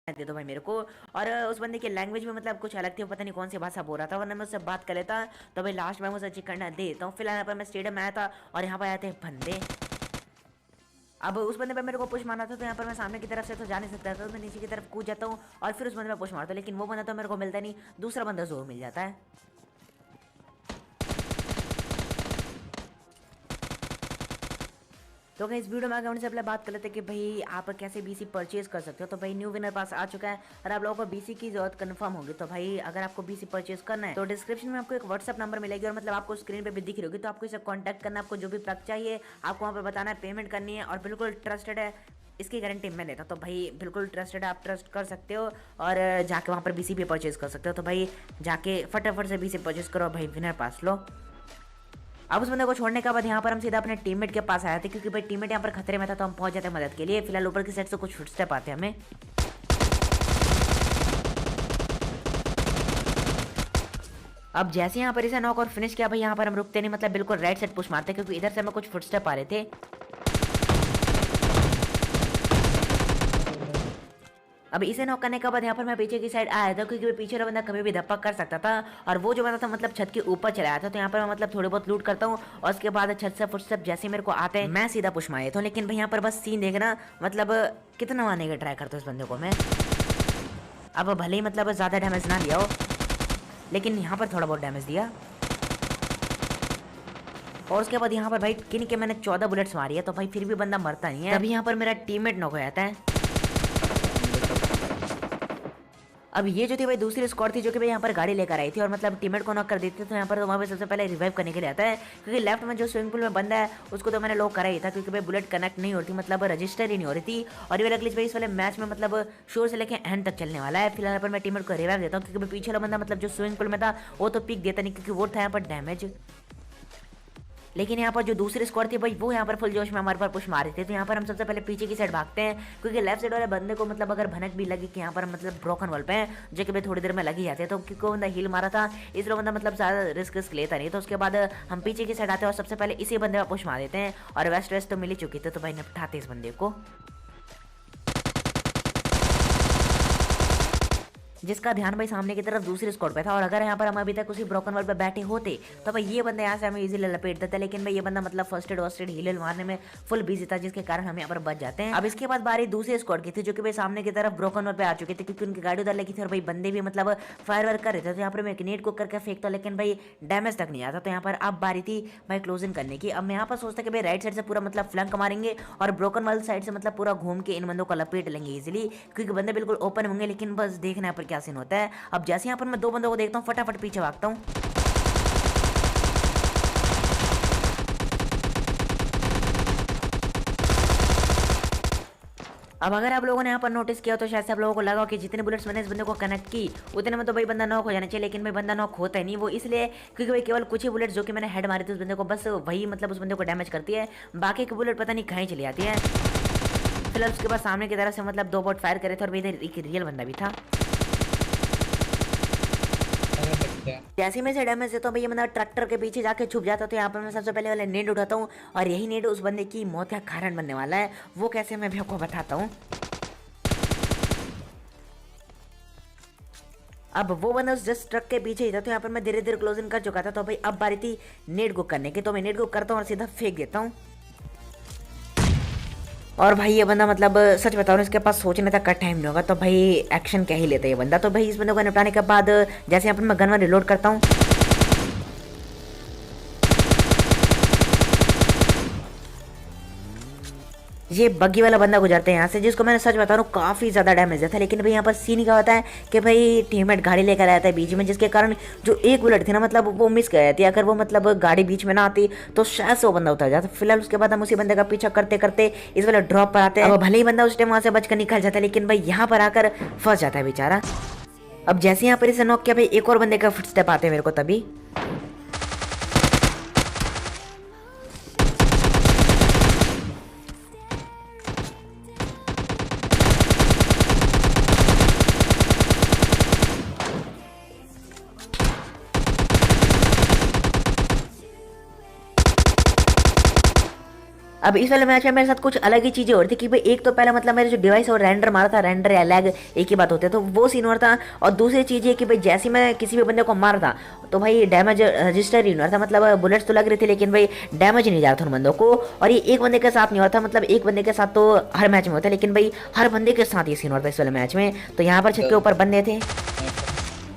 दे दो भाई मेरे को। और उस बंदे की लैंग्वेज में मतलब कुछ अलग थी, पता नहीं कौन सी भाषा बोल रहा था, वरना मैं उससे बात कर लेता। तो भाई लास्ट में मुझे चिकन दे देता हूँ। फिलहाल यहाँ पर मैं स्टेडियम में आया था और यहाँ पर आए थे बंदे। अब उस बंदे पे मेरे को पुश मारना था, तो यहाँ पर मैं सामने की तरफ से तो जा नहीं सकता था, तो मैं नीचे की तरफ कूद जाता हूँ और फिर उस बंदे पे पुश मारता हूँ। लेकिन वो बंदा तो मेरे को मिलता नहीं, दूसरा बंदा जरूर मिल जाता है। तो इस वीडियो में आगे उनसे पहले बात कर लेते हैं कि भाई आप कैसे बीसी परचेज कर सकते हो। तो भाई न्यू विनर पास आ चुका है और आप लोगों को बीसी की जरूरत कंफर्म होगी। तो भाई अगर आपको बीसी परचेज करना है तो डिस्क्रिप्शन में आपको एक व्हाट्सअप नंबर मिलेगी, और मतलब आपको स्क्रीन पे भी दिख रही होगी। तो आपको इसे कॉन्टैक्ट करना, आपको जो भी प्लग चाहिए आपको वहाँ पर बताना है, पेमेंट करनी है, और बिल्कुल ट्रस्टेड है, इसकी गारंटी मैं देता हूँ। तो भाई बिल्कुल ट्रस्टेड है, आप ट्रस्ट कर सकते हो और जाके वहाँ पर बीसी भी परचेज कर सकते हो। तो भाई जाके फटाफट से बीसी परचेज करो, भाई विनर पास लो। अब उस बंदे को छोड़ने के बाद यहाँ पर हम सीधा अपने टीममेट के पास आए थे, क्योंकि भाई टीममेट यहाँ पर खतरे में था, तो हम पहुंच जाते मदद के लिए। फिलहाल ऊपर की साइड से कुछ फुटस्टेप आते हैं हमें। अब जैसे यहाँ पर इसे नॉक और फिनिश किया भाई, यहाँ पर हम रुकते नहीं, मतलब बिल्कुल राइट साइड पुश मारते, क्योंकि इधर से हमें कुछ फुटस्टेप आ रहे थे। अब इसे नॉक करने के बाद यहाँ पर मैं पीछे की साइड आया था, क्योंकि पीछे वाला बंदा कभी भी धप्पा कर सकता था, और वो जो बंदा था मतलब छत के ऊपर चला आया था। तो यहाँ पर मैं मतलब थोड़ी बहुत लूट करता हूँ, और उसके बाद छत से फुटस्टेप जैसे मेरे को आते हैं मैं सीधा पुश मार देता हूँ। लेकिन भाई यहाँ पर बस सीन देखना, मतलब कितना मारने का ट्राई करता हूँ इस बंदे को मैं। अब भले ही मतलब ज़्यादा डैमेज ना लिया हो, लेकिन यहाँ पर थोड़ा बहुत डैमेज दिया। और उसके बाद यहाँ पर भाई किन के मैंने 14 बुलेट्स मारी है, तो भाई फिर भी बंदा मरता नहीं है। तभी यहाँ पर मेरा टीममेट नॉक हो जाता है। अब ये जो थी भाई दूसरी स्क्वाड थी, जो कि भाई यहाँ पर गाड़ी लेकर आई थी और मतलब टीममेट को नॉक कर देती थी। तो यहाँ पर वहाँ पे सबसे पहले रिवाइव करने के लिए आता है, क्योंकि लेफ्ट में जो स्विमिंग पूल में बंदा है उसको तो मैंने लॉक करा ही था, क्योंकि भाई बुलेट कनेक्ट नहीं हो रही थी, मतलब रजिस्टर ही नहीं हो रही थी। और ये वाला ग्लिच भाई इस वाले मैच में मतलब शोर से लेकर एंड तक चलने वाला है। फिलहाल पर मैं टीममेट को रिवाइव देता हूँ, क्योंकि पीछे वाला बंदा मतलब जो स्विमिंग पूल में था वो तो पिक देता नहीं, क्योंकि वो था यहाँ पर डैमेज। लेकिन यहाँ पर जो दूसरी स्क्वाड थी भाई वो यहाँ पर फुल जोश में हमारे पर पुश मारे थे। तो यहाँ पर हम सबसे पहले पीछे की साइड भागते हैं, क्योंकि लेफ्ट साइड वाले बंदे को मतलब अगर भनक भी लगी कि यहाँ पर मतलब ब्रोकन वॉल पे हैं, जो कि भाई थोड़ी देर में लगी जाते हैं, तो क्योंकि बंदा हील मारा था इसलिए बंदा मतलब ज़्यादा रिस्क लेता नहीं। तो उसके बाद हम पीछे की साइड आते हैं और सबसे पहले इसी बंदे पर पुश मार देते हैं, और वेस्ट तो मिल ही चुकी थी, तो भाई निपटाते इस बंदे को, जिसका ध्यान भाई सामने की तरफ दूसरी स्क्वाड पे था। और अगर यहाँ पर हम अभी तक उसी ब्रोकन वॉल पे बैठे होते तो भाई ये बंदा यहाँ से हमें इजीली लपेट देता, लेकिन भाई ये बंदा मतलब फर्स्ट एड हील मारने में फुल बिजी था, जिसके कारण हम यहाँ पर बच जाते हैं। अब इसके बाद बारी दूसरी स्क्वाड की थी, जो कि भाई सामने की तरफ ब्रोकन वॉल पे आ चुके थे, क्योंकि उनकी गाड़ी उधर लगी थी और भाई बंदे भी मतलब फायर वर्क कर रहे थे। तो यहाँ पर मैं ग्रेनेड को करके फेंकता, लेकिन भाई डैमेज तक नहीं आता। तो यहाँ पर अब बारी थी भाई क्लोजिंग करने की। अब मैं यहाँ पर सोचता कि भाई राइट साइड से पूरा मतलब फ्लंक मारेंगे और ब्रोकन वाल साइड से मतलब पूरा घूम के इन बंदों को लपेट लेंगे इजीली, क्योंकि बंदे बिल्कुल ओपन होंगे। लेकिन बस देखना है पर क्या सीन होता है। अब जैसे यहाँ पर मैं दो बंदों को देखता हूँ फटाफट पीछे भागता हूँ। अब अगर आप लोगों ने यहाँ पर नोटिस किया तो शायद से आप लोगों को लगा कि जितने बुलेट्स मैंने इस बंदे को कनेक्ट की उतने में तो भाई बंदा नॉक हो जाना चाहिए, लेकिन भाई बंदा नॉक होता ही नहीं। वो इसलिए क्योंकि भाई केवल कुछ ही बुलेट्स जो कि मैंने हेड मारी थी उस बंदे को, बस वही मतलब उस बंदे को डैमेज करती है, बाकी की बुलेट पता नहीं कहीं चली जाती है। फिलहाल उसके बाद सामने की तरफ से मतलब 2 बॉट फायर करे थे और इधर एक रियल बंदा भी था। जैसे मैं से डैमेज देता हूँ भैया, मतलब ट्रैक्टर के पीछे जाके छुप जाता, तो यहाँ पर मैं सबसे पहले वाले नेड उठाता हूँ, और यही नेड उस बंदे की मौत का कारण बनने वाला है। वो कैसे मैं भी आपको बताता हूँ। अब वो बंदा उस जस्ट ट्रक के पीछे ही था, तो यहाँ पर मैं धीरे धीरे क्लोजिंग कर चुका था। तो भाई अब बारी थी नेड को करने की, तो मैं नेड को करता हूँ और सीधा फेंक देता हूँ। और भाई ये बंदा मतलब सच बताओ इसके पास सोचने तक का टाइम नहीं होगा, तो भाई एक्शन क्या ही लेता है ये बंदा। तो भाई इस बंदे को निपटाने के बाद जैसे यहाँ पर मैं गन रिलोड करता हूँ, ये बग्गी वाला बंदा गुजरते हैं यहाँ से, जिसको मैंने सच बता रहा हूँ काफ़ी ज़्यादा डैमेज दिया था। लेकिन भाई यहाँ पर सीन क्या होता है कि भाई टीममेट गाड़ी लेकर आया था बीच में, जिसके कारण जो एक बुलेट थी ना मतलब वो मिस कर जाती। अगर वो मतलब गाड़ी बीच में ना आती तो शायद से वो बंदा उतर जाता। फिलहाल उसके बाद हम उसी बंदे का पीछा करते करते इस वाले ड्रॉप पर आते हैं। अब भले ही बंदा उस टाइम वहाँ से बचकर निकल जाता है, लेकिन भाई यहाँ पर आकर फंस जाता है बेचारा। अब जैसे यहाँ पर इसे नॉक किया भाई एक और बंदे का फुटस्टेप आते हैं मेरे को तभी। अब इस वाले मैच में मेरे साथ कुछ अलग ही चीजें हो रही थी कि भाई एक तो पहले मतलब मेरे जो डिवाइस और रेंडर मारा था, रेंडर या लैग एक ही बात होते तो वो सीन हो रहा था। और दूसरी चीज ये कि भाई जैसे मैं किसी भी बंदे को मार था तो भाई डैमेज रजिस्टर ही नहीं हो रहा था, मतलब बुलेट्स तो लग रही थी लेकिन भाई डैमेज नहीं जा रहा था उन बंदों को। और ये एक बंदे के साथ नहीं होता, मतलब एक बंदे के साथ तो हर मैच में होता है लेकिन भाई हर बंदे के साथ ये सीन होता है इस वाले मैच में। तो यहाँ पर छत के ऊपर बंदे थे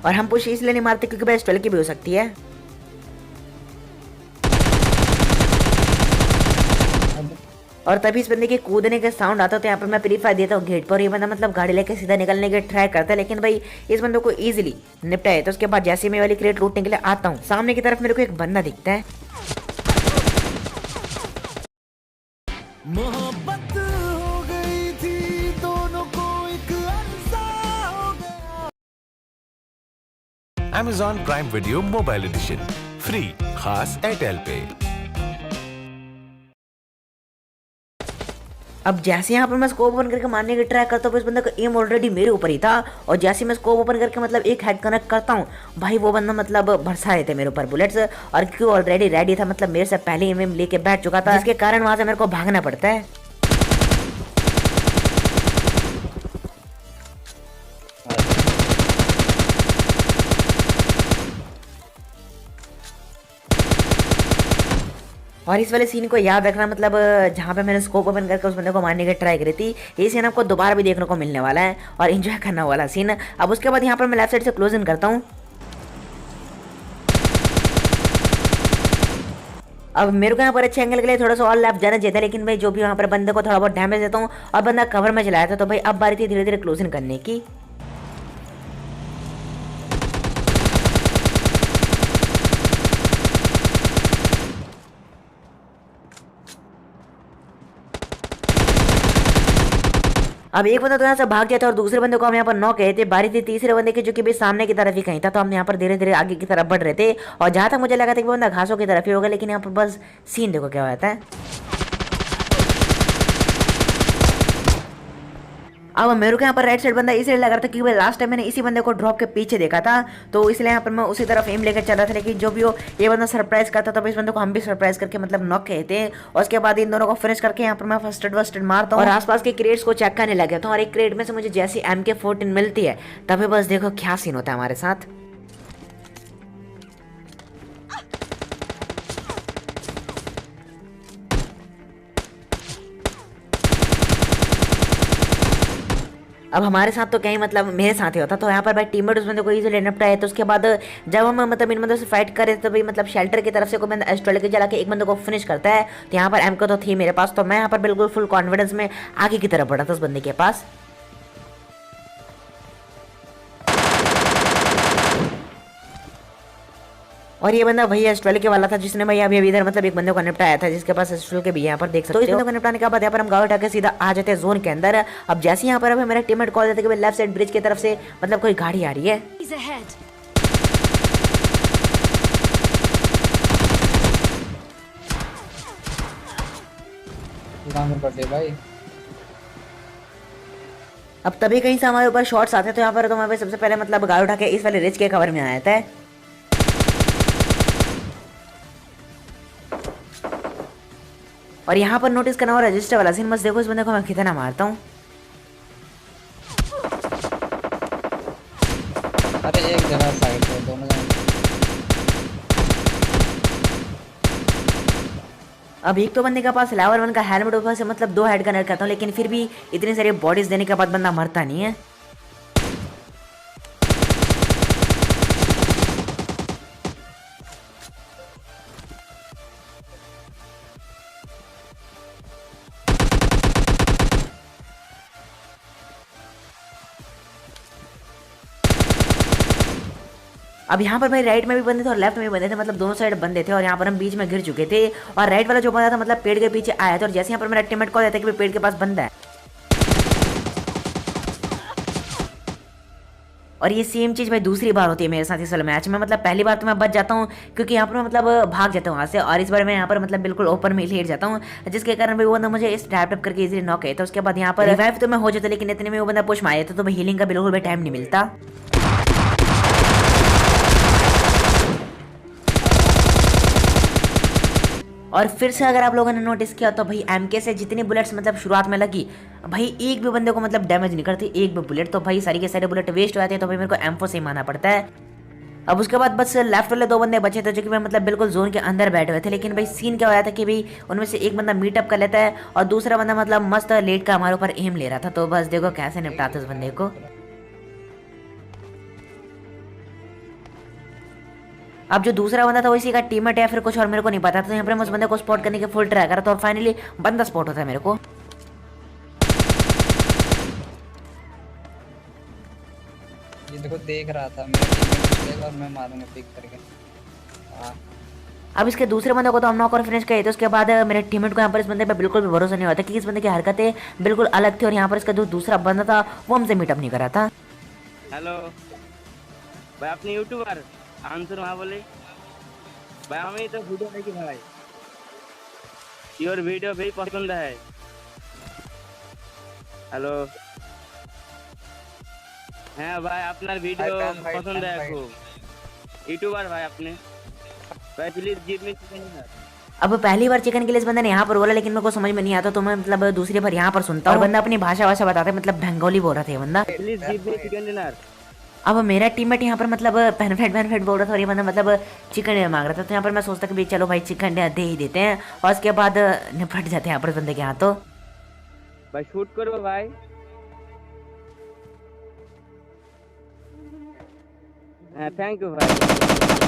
और हम पुश इसलिए नहीं मारते क्योंकि भाई स्टॉल की भी हो सकती है। और तभी इस बंदे के कूदने का साउंड आता तो यहाँ पर मैं प्री फायर देता हूँ गेट पर। ये बंदा मतलब गाड़ी लेके सीधा निकलने के ट्राई करता है लेकिन भाई इस बंदे को इजीली निपटाए। तो उसके बाद जैसे मैं वाली क्रेट लूटने के लिए आता हूँ सामने की तरफ मेरे को एक बंदा दिखता है। मोहब्बत हो गई थी दोनों को एक अरसा हो गया। Amazon Prime Video Mobile Edition free खास एयरटेल पे। अब जैसे यहाँ पर मैं स्कोप ओपन करके मारने की ट्राई करता हूँ इस बंदे का एम ऑलरेडी मेरे ऊपर ही था। और जैसे मैं स्कोप ओपन करके मतलब एक हेड कनेक्ट करता हूँ भाई वो बंदा मतलब बरसाए थे मेरे ऊपर बुलेट्स। और क्यों ऑलरेडी रेडी था, मतलब मेरे से पहले एम लेके बैठ चुका था जिसके कारण वहां से मेरे को भागना पड़ता है। और इस वाले सीन को याद रखना, मतलब जहाँ पे मैंने स्कोप ओपन करके उस बंदे को मारने की ट्राई करी थी ये सीन आपको दोबारा भी देखने को मिलने वाला है और एंजॉय करना वाला सीन। अब उसके बाद यहाँ पर मैं लेफ्ट साइड से क्लोज इन करता हूँ। अब मेरे को यहाँ पर अच्छे एंगल के लिए थोड़ा सा और लेफ्ट जाना चाहिए था लेकिन भाई जो भी वहाँ पर बंदे को थोड़ा बहुत डैमेज देता हूँ और बंदा कवर में चलाया था। तो भाई अब बारी थी धीरे धीरे क्लोज इन करने की। अब एक बंदा तो यहाँ से भाग गया था और दूसरे बंदे को हम यहाँ पर नॉक गए थे। बारी थी तीसरे बंदे की जो कि भी सामने की तरफ ही कहीं था। तो हम यहाँ पर धीरे धीरे आगे की तरफ बढ़ रहे थे और जहाँ तक मुझे लगा था कि बंदा घासों की तरफ ही होगा लेकिन यहाँ पर बस सीन देखो क्या होता है। अब मेरे को यहाँ पर राइट साइड बंदा इसलिए लग रहा था क्योंकि लास्ट टाइम मैंने इसी बंदे को ड्रॉप के पीछे देखा था तो इसलिए यहाँ पर मैं उसी तरफ एम लेकर चल रहा था। लेकिन जो भी हो ये बंदा सरप्राइज करता तो इस बंदे को हम भी सरप्राइज करके मतलब नॉक किए थे। और उसके बाद इन दोनों को फिनिश करके यहाँ पर मैं फर्स्ट एड मारता हूँ और आसपास के क्रेट्स को चेक करने लग गया था। और एक क्रेट में से मुझे जैसी MK14 मिलती है तभी बस देखो क्या सीन होता है हमारे साथ। अब हमारे साथ तो कहीं मतलब मेरे साथ ही होता तो यहाँ पर भाई टीममेट उस बंदे को इजीली निपटाया। तो उसके बाद जब हम मतलब इन बंदों से फाइट करे तो भाई मतलब शेल्टर की तरफ से कोई बंदा एस्ट्रोल के जला के एक बंदे को फिनिश करता है। तो यहाँ पर MK तो थी मेरे पास तो मैं यहाँ पर बिल्कुल फुल कॉन्फिडेंस में आगे की तरफ बढ़ा था उस बंदे के पास। और ये बंदा वही एस्ट्रोल के वाला था जिसने भाई अभी इधर मतलब एक बंदे को निपटाया था जिसके पास एस्ट्रोल के भी यहाँ पर देख सकते हो। तो इस बंदे को निपटाने के बाद यहाँ पर हम गाँव उठा के सीधा आ जाते हैं जोन के अंदर। अब जैसे यहाँ पर अभी मेरा टीममेट कॉल देते कि लेफ्ट साइड ब्रिज की तरफ से मतलब कोई गाड़ी आ रही है। भाई अब तभी कहीं से हमारे ऊपर शॉट्स आते हैं तो यहाँ पर तो हमारे सबसे पहले मतलब गाड़ी उठा के इस वाले रिच के कवर में आया था। और यहाँ पर नोटिस करना हो रजिस्टर वाला सीन, बस देखो इस बंदे को मैं कितना मारता हूँ। अरे एक जगह साइड पे दोनों जगह। अब एक तो बंदे के पास लेवल 1 का हेलमेट ऊपर से मतलब 2 हेड कनेक्ट करता हूँ लेकिन फिर भी इतनी सारी बॉडीज देने के बाद बंदा मरता नहीं है। अब यहाँ पर भाई राइट में भी बंदे थे और लेफ्ट में भी बंदे थे, मतलब दोनों साइड बंदे थे और यहाँ पर हम बीच में गिर चुके थे। और राइट वाला जो बंदा था मतलब पेड़ के पीछे आया था और जैसे यहाँ पर मेरा टीममेट कॉल देता है कि पेड़ के पास बंदा है। और ये सेम चीज़ भाई दूसरी बार होती है मेरे साथ इस वाले मैच में। मतलब पहली बार तो मैं बच जाता हूँ क्योंकि यहाँ पर मैं मतलब भाग जाता हूँ वहाँ से और इस बार मैं यहाँ पर मतलब बिल्कुल ओपन में लेट जाता हूँ जिसके कारण भाई वो बंदा मुझे इस टैप करके इजीली नॉक है। तो उसके बाद यहाँ पर रिवाइव तो मैं हो जाता लेकिन इतने में वो बंदा पुश मार जाता तो भाई हीलिंग का बिल्कुल भी टाइम नहीं मिलता। और फिर से अगर आप लोगों ने नोटिस किया तो भाई एमके से जितनी बुलेट्स मतलब शुरुआत में लगी भाई एक भी बंदे को मतलब डैमेज नहीं करती, एक भी बुलेट, तो भाई सारी के सारे बुलेट वेस्ट हो जाते हैं। तो भाई मेरे को एम4 से ही मानना पड़ता है। अब उसके बाद बस लेफ्ट वाले 2 बंदे बचे थे जो कि भाई मतलब बिल्कुल जोन के अंदर बैठे हुए थे। लेकिन भाई सीन क्या हो था कि भाई उनमें से एक बंदा मीटअप कर लेता है और दूसरा बंदा मतलब मस्त लेट का हमारे ऊपर एम ले रहा था। तो बस देखो कैसे निपटाते उस बंदे को। अब जो दूसरा बंदा था वो इसी का टीममेट है फिर कुछ और मेरे को नहीं पता था। तो यहाँ पर मैं उस बंदे को स्पॉट करने के फुल ट्राई करा था और फाइनली बंदा स्पॉट होता है मेरे को। ये देखो देख रहा था मेरा टीममेट निकलेगा और मैं मारूंगा पिक करके। हाँ अब इसके दूसरे बंदे को तो हम नॉक और फिनिश किए थे। उसके बाद मेरे टीममेट को यहाँ पर इस बंदे पे बिल्कुल भी भरोसा नहीं होता क्योंकि इस बंदे की हरकतें बिल्कुल अलग थी और यहाँ पर इसका जो दूसरा बंदा था वो हमसे मीटअप नहीं कर रहा था। हेलो भाई, अपने यूट्यूबर आंसर वहाँ बोले भाई हमें तो वीडियो देखी भाई, योर वीडियो भी पसंद है। हेलो हाँ भाई, अपना वीडियो पसंद है खूब। यूट्यूबर भाई अपने भाई, प्लीज गिव मी चिकन। अब पहली बार चिकन के लिए इस बंदे ने यहाँ पर बोला लेकिन मेरे को समझ में नहीं आता तो मैं मतलब दूसरी बार यहाँ पर सुनता हूँ और बंदा अपनी भाषा बताता है, मतलब बंगाली बोल रहा था ये बंदा। Please give me chicken dinner. अब मेरा टीममेट यहाँ पर मतलब पेनफेट बोल रहा था और ये बंदा मतलब चिकन डिनर मांग रहा था। तो यहाँ पर मैं सोचता कि भाई चलो भाई चिकन डिनर दे ही देते हैं और उसके बाद निपट जाते हैं यहाँ पर बंदे के यहाँ। तो भाई शूट करो भाई। थैंक यू भाई।